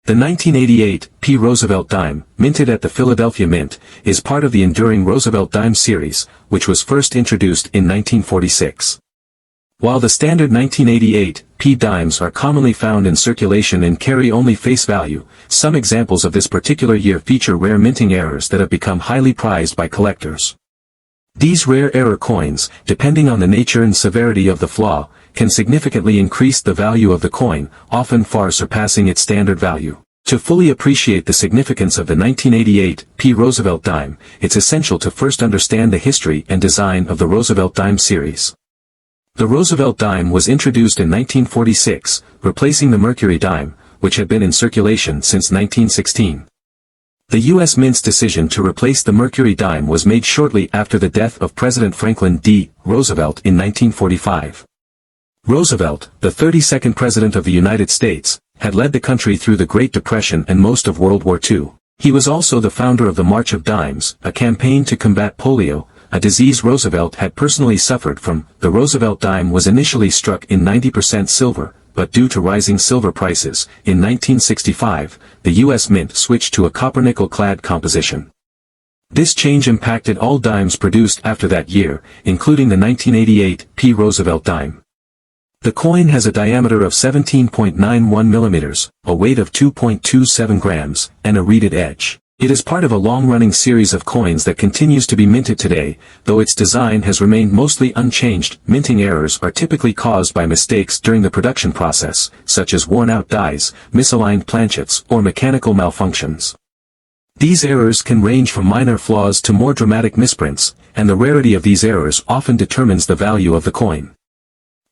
The 1988 P Roosevelt dime, minted at the Philadelphia Mint, is part of the enduring Roosevelt dime series, which was first introduced in 1946. While the standard 1988 P dimes are commonly found in circulation and carry only face value, some examples of this particular year feature rare minting errors that have become highly prized by collectors. These rare error coins, depending on the nature and severity of the flaw, can significantly increase the value of the coin, often far surpassing its standard value. To fully appreciate the significance of the 1988 P Roosevelt dime, it's essential to first understand the history and design of the Roosevelt dime series. The Roosevelt dime was introduced in 1946, replacing the Mercury dime, which had been in circulation since 1916. The U.S. Mint's decision to replace the Mercury dime was made shortly after the death of President Franklin D. Roosevelt in 1945. Roosevelt, the 32nd President of the United States, had led the country through the Great Depression and most of World War II. He was also the founder of the March of Dimes, a campaign to combat polio, a disease Roosevelt had personally suffered from. The Roosevelt dime was initially struck in 90% silver, but due to rising silver prices, in 1965, the U.S. Mint switched to a copper-nickel-clad composition. This change impacted all dimes produced after that year, including the 1988 P Roosevelt dime. The coin has a diameter of 17.91 millimeters, a weight of 2.27 grams, and a reeded edge. It is part of a long-running series of coins that continues to be minted today, though its design has remained mostly unchanged. Minting errors are typically caused by mistakes during the production process, such as worn-out dies, misaligned planchets, or mechanical malfunctions. These errors can range from minor flaws to more dramatic misprints, and the rarity of these errors often determines the value of the coin.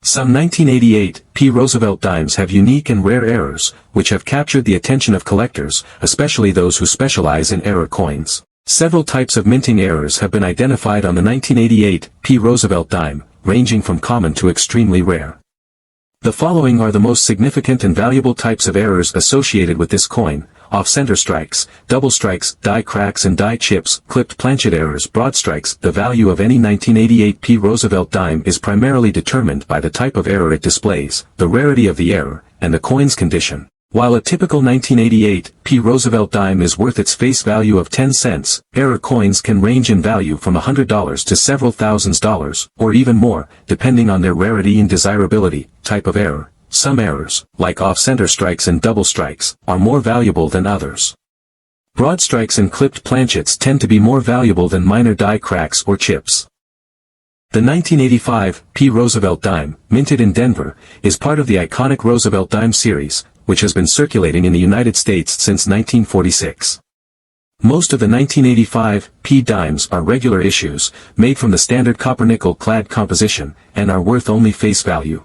Some 1988 P Roosevelt dimes have unique and rare errors, which have captured the attention of collectors, especially those who specialize in error coins. Several types of minting errors have been identified on the 1988 P Roosevelt dime, ranging from common to extremely rare. The following are the most significant and valuable types of errors associated with this coin: off-center strikes, double strikes, die cracks and die chips, clipped planchet errors, broad strikes. The value of any 1988 P Roosevelt dime is primarily determined by the type of error it displays, the rarity of the error, and the coin's condition. While a typical 1988 P Roosevelt dime is worth its face value of 10 cents, error coins can range in value from $100 to several thousands dollars, or even more, depending on their rarity and desirability. Type of error. Some errors, like off-center strikes and double strikes, are more valuable than others. Broad strikes and clipped planchets tend to be more valuable than minor die cracks or chips. The 1985 P Roosevelt dime, minted in Denver, is part of the iconic Roosevelt dime series, which has been circulating in the United States since 1946. Most of the 1985 P dimes are regular issues, made from the standard copper-nickel-clad composition, and are worth only face value.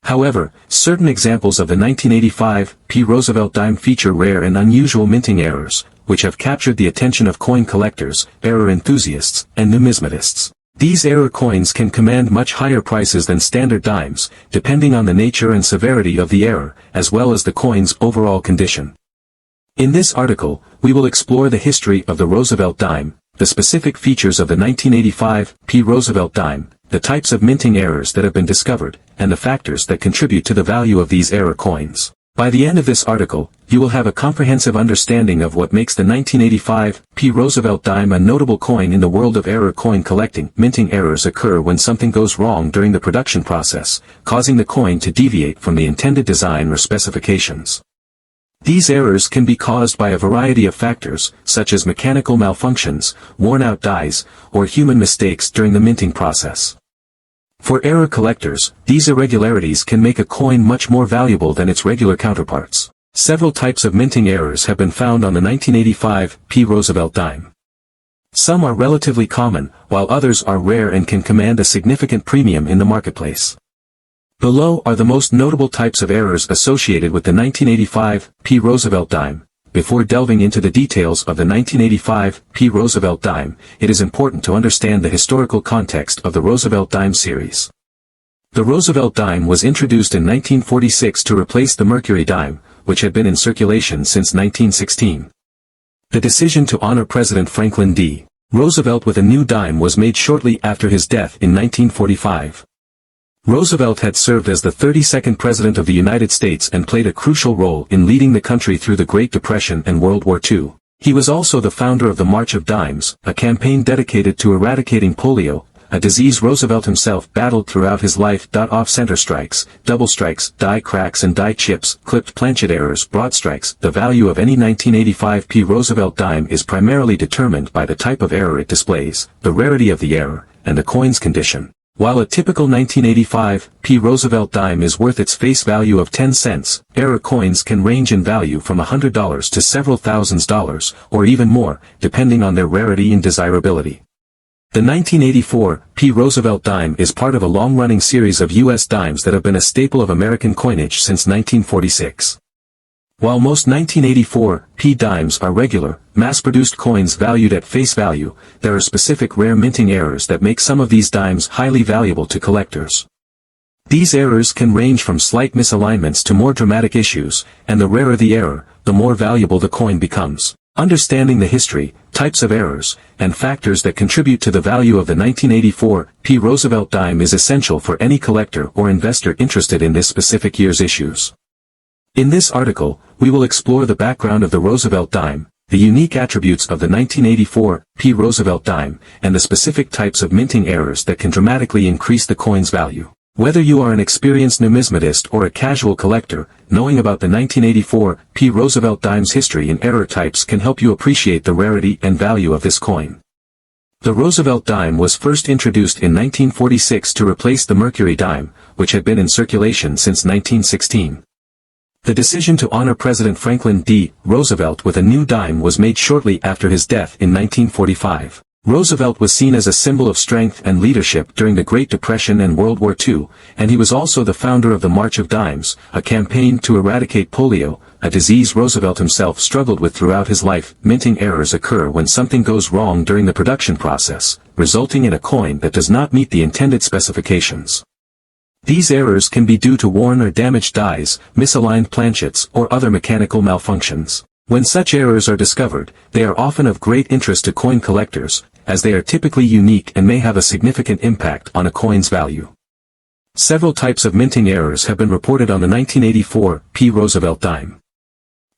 However, certain examples of the 1985 P Roosevelt dime feature rare and unusual minting errors, which have captured the attention of coin collectors, error enthusiasts, and numismatists. These error coins can command much higher prices than standard dimes, depending on the nature and severity of the error, as well as the coin's overall condition. In this article, we will explore the history of the Roosevelt dime, the specific features of the 1985 P Roosevelt dime, the types of minting errors that have been discovered, and the factors that contribute to the value of these error coins. By the end of this article, you will have a comprehensive understanding of what makes the 1985 P Roosevelt dime a notable coin in the world of error coin collecting. Minting errors occur when something goes wrong during the production process, causing the coin to deviate from the intended design or specifications. These errors can be caused by a variety of factors, such as mechanical malfunctions, worn-out dies, or human mistakes during the minting process. For error collectors, these irregularities can make a coin much more valuable than its regular counterparts. Several types of minting errors have been found on the 1985 P Roosevelt dime. Some are relatively common, while others are rare and can command a significant premium in the marketplace. Below are the most notable types of errors associated with the 1985 P Roosevelt dime. Before delving into the details of the 1985 P Roosevelt dime, it is important to understand the historical context of the Roosevelt dime series. The Roosevelt dime was introduced in 1946 to replace the Mercury dime, which had been in circulation since 1916. The decision to honor President Franklin D. Roosevelt with a new dime was made shortly after his death in 1945. Roosevelt had served as the 32nd President of the United States and played a crucial role in leading the country through the Great Depression and World War II. He was also the founder of the March of Dimes, a campaign dedicated to eradicating polio, a disease Roosevelt himself battled throughout his life. Off-center strikes, double strikes, die cracks and die chips, clipped planchet errors, broad strikes. The value of any 1985 P Roosevelt dime is primarily determined by the type of error it displays, the rarity of the error, and the coin's condition. While a typical 1985 P Roosevelt dime is worth its face value of 10 cents, error coins can range in value from $100 to several thousands dollars, or even more, depending on their rarity and desirability. The 1984 P Roosevelt dime is part of a long-running series of U.S. dimes that have been a staple of American coinage since 1946. While most 1984 P dimes are regular, mass-produced coins valued at face value, there are specific rare minting errors that make some of these dimes highly valuable to collectors. These errors can range from slight misalignments to more dramatic issues, and the rarer the error, the more valuable the coin becomes. Understanding the history, types of errors, and factors that contribute to the value of the 1984 P Roosevelt dime is essential for any collector or investor interested in this specific year's issues. In this article, we will explore the background of the Roosevelt dime, the unique attributes of the 1984 P Roosevelt dime, and the specific types of minting errors that can dramatically increase the coin's value. Whether you are an experienced numismatist or a casual collector, knowing about the 1984 P Roosevelt dime's history and error types can help you appreciate the rarity and value of this coin. The Roosevelt dime was first introduced in 1946 to replace the Mercury dime, which had been in circulation since 1916. The decision to honor President Franklin D. Roosevelt with a new dime was made shortly after his death in 1945. Roosevelt was seen as a symbol of strength and leadership during the Great Depression and World War II, and he was also the founder of the March of Dimes, a campaign to eradicate polio, a disease Roosevelt himself struggled with throughout his life. Minting errors occur when something goes wrong during the production process, resulting in a coin that does not meet the intended specifications. These errors can be due to worn or damaged dies, misaligned planchets, or other mechanical malfunctions. When such errors are discovered, they are often of great interest to coin collectors, as they are typically unique and may have a significant impact on a coin's value. Several types of minting errors have been reported on the 1984 P Roosevelt dime.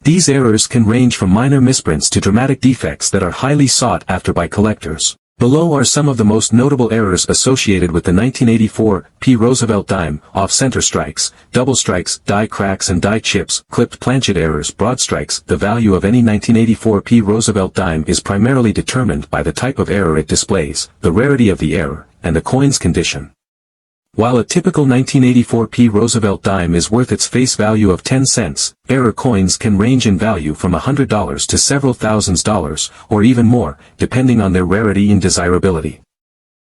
These errors can range from minor misprints to dramatic defects that are highly sought after by collectors. Below are some of the most notable errors associated with the 1984 P Roosevelt dime: off-center strikes, double strikes, die cracks and die chips, clipped planchet errors, broad strikes. The value of any 1984 P Roosevelt dime is primarily determined by the type of error it displays, the rarity of the error, and the coin's condition. While a typical 1984 P Roosevelt dime is worth its face value of 10 cents, error coins can range in value from $100 to several thousands dollars, or even more, depending on their rarity and desirability.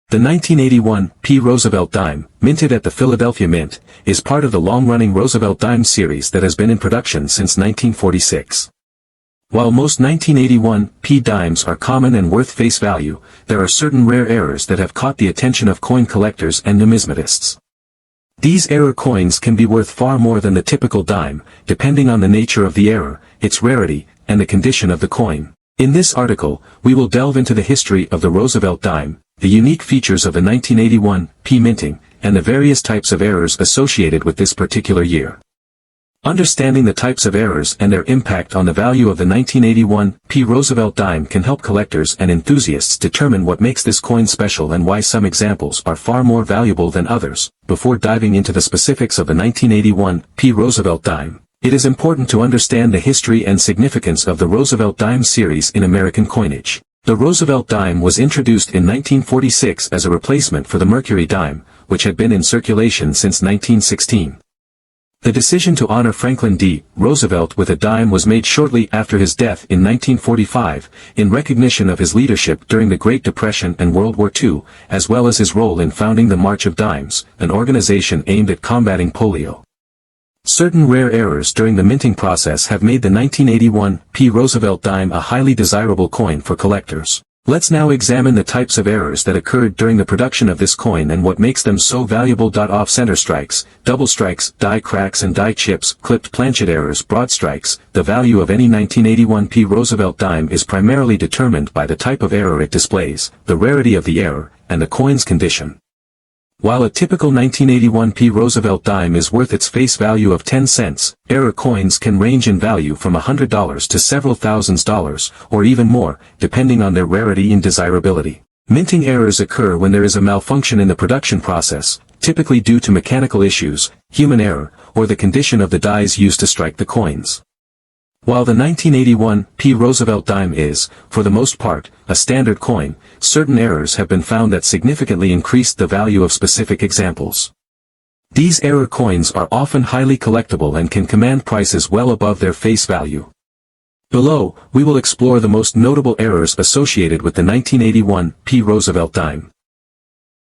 The 1981 P Roosevelt dime, minted at the Philadelphia Mint, is part of the long-running Roosevelt dime series that has been in production since 1946. While most 1981 P dimes are common and worth face value, there are certain rare errors that have caught the attention of coin collectors and numismatists. These error coins can be worth far more than the typical dime, depending on the nature of the error, its rarity, and the condition of the coin. In this article, we will delve into the history of the Roosevelt dime, the unique features of the 1981 P minting, and the various types of errors associated with this particular year. Understanding the types of errors and their impact on the value of the 1981 P Roosevelt dime can help collectors and enthusiasts determine what makes this coin special and why some examples are far more valuable than others. Before diving into the specifics of the 1981 P Roosevelt dime, it is important to understand the history and significance of the Roosevelt dime series in American coinage. The Roosevelt dime was introduced in 1946 as a replacement for the Mercury dime, which had been in circulation since 1916. The decision to honor Franklin D. Roosevelt with a dime was made shortly after his death in 1945, in recognition of his leadership during the Great Depression and World War II, as well as his role in founding the March of Dimes, an organization aimed at combating polio. Certain rare errors during the minting process have made the 1981 P Roosevelt dime a highly desirable coin for collectors. Let's now examine the types of errors that occurred during the production of this coin and what makes them so valuable. Off-center strikes, double strikes, die cracks and die chips, clipped planchet errors, broad strikes. The value of any 1981 P Roosevelt dime is primarily determined by the type of error it displays, the rarity of the error, and the coin's condition. While a typical 1981 P Roosevelt dime is worth its face value of 10 cents, error coins can range in value from $100 to several thousands dollars, or even more, depending on their rarity and desirability. Minting errors occur when there is a malfunction in the production process, typically due to mechanical issues, human error, or the condition of the dies used to strike the coins. While the 1981 P Roosevelt dime is, for the most part, a standard coin, certain errors have been found that significantly increased the value of specific examples. These error coins are often highly collectible and can command prices well above their face value. Below, we will explore the most notable errors associated with the 1981 P Roosevelt dime.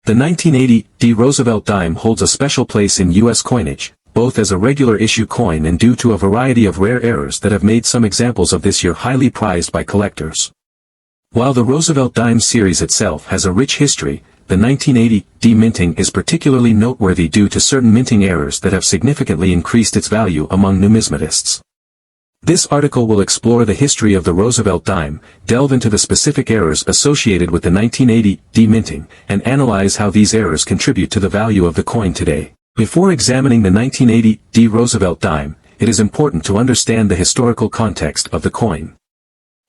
The 1980 D Roosevelt dime holds a special place in U.S. coinage, both as a regular issue coin and due to a variety of rare errors that have made some examples of this year highly prized by collectors. While the Roosevelt dime series itself has a rich history, the 1980 D minting is particularly noteworthy due to certain minting errors that have significantly increased its value among numismatists. This article will explore the history of the Roosevelt dime, delve into the specific errors associated with the 1980 D minting, and analyze how these errors contribute to the value of the coin today. Before examining the 1980 D Roosevelt dime, it is important to understand the historical context of the coin.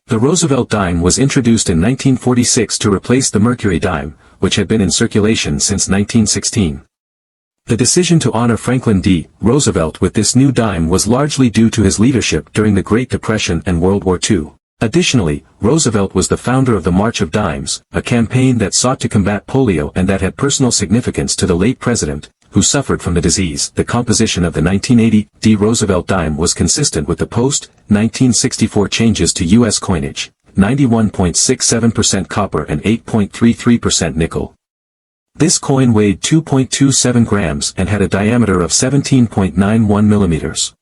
The Roosevelt dime was introduced in 1946 to replace the Mercury dime, which had been in circulation since 1916. The decision to honor Franklin D. Roosevelt with this new dime was largely due to his leadership during the Great Depression and World War II. Additionally, Roosevelt was the founder of the March of Dimes, a campaign that sought to combat polio and that had personal significance to the late president, who suffered from the disease. The composition of the 1980 D Roosevelt dime was consistent with the post-1964 changes to U.S. coinage, 91.67% copper and 8.33% nickel. This coin weighed 2.27 grams and had a diameter of 17.91 millimeters.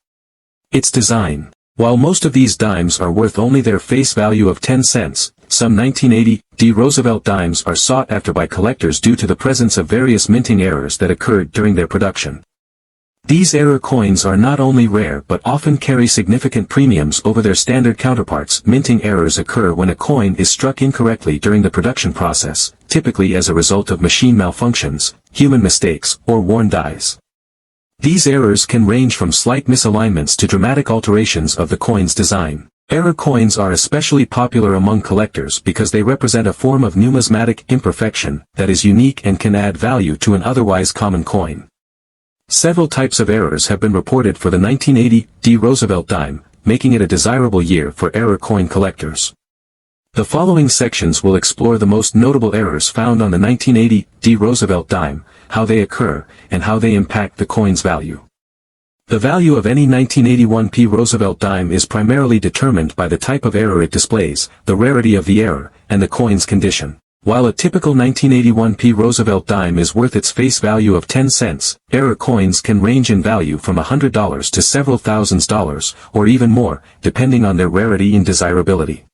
Its design. While most of these dimes are worth only their face value of 10 cents, some 1980 D Roosevelt dimes are sought after by collectors due to the presence of various minting errors that occurred during their production. These error coins are not only rare but often carry significant premiums over their standard counterparts. Minting errors occur when a coin is struck incorrectly during the production process, typically as a result of machine malfunctions, human mistakes, or worn dies. These errors can range from slight misalignments to dramatic alterations of the coin's design. Error coins are especially popular among collectors because they represent a form of numismatic imperfection that is unique and can add value to an otherwise common coin. Several types of errors have been reported for the 1980 D Roosevelt dime, making it a desirable year for error coin collectors. The following sections will explore the most notable errors found on the 1980 D Roosevelt dime, how they occur, and how they impact the coin's value. The value of any 1981 P Roosevelt dime is primarily determined by the type of error it displays, the rarity of the error, and the coin's condition. While a typical 1981 P Roosevelt dime is worth its face value of 10 cents, error coins can range in value from $100 to several thousands dollars, or even more, depending on their rarity and desirability.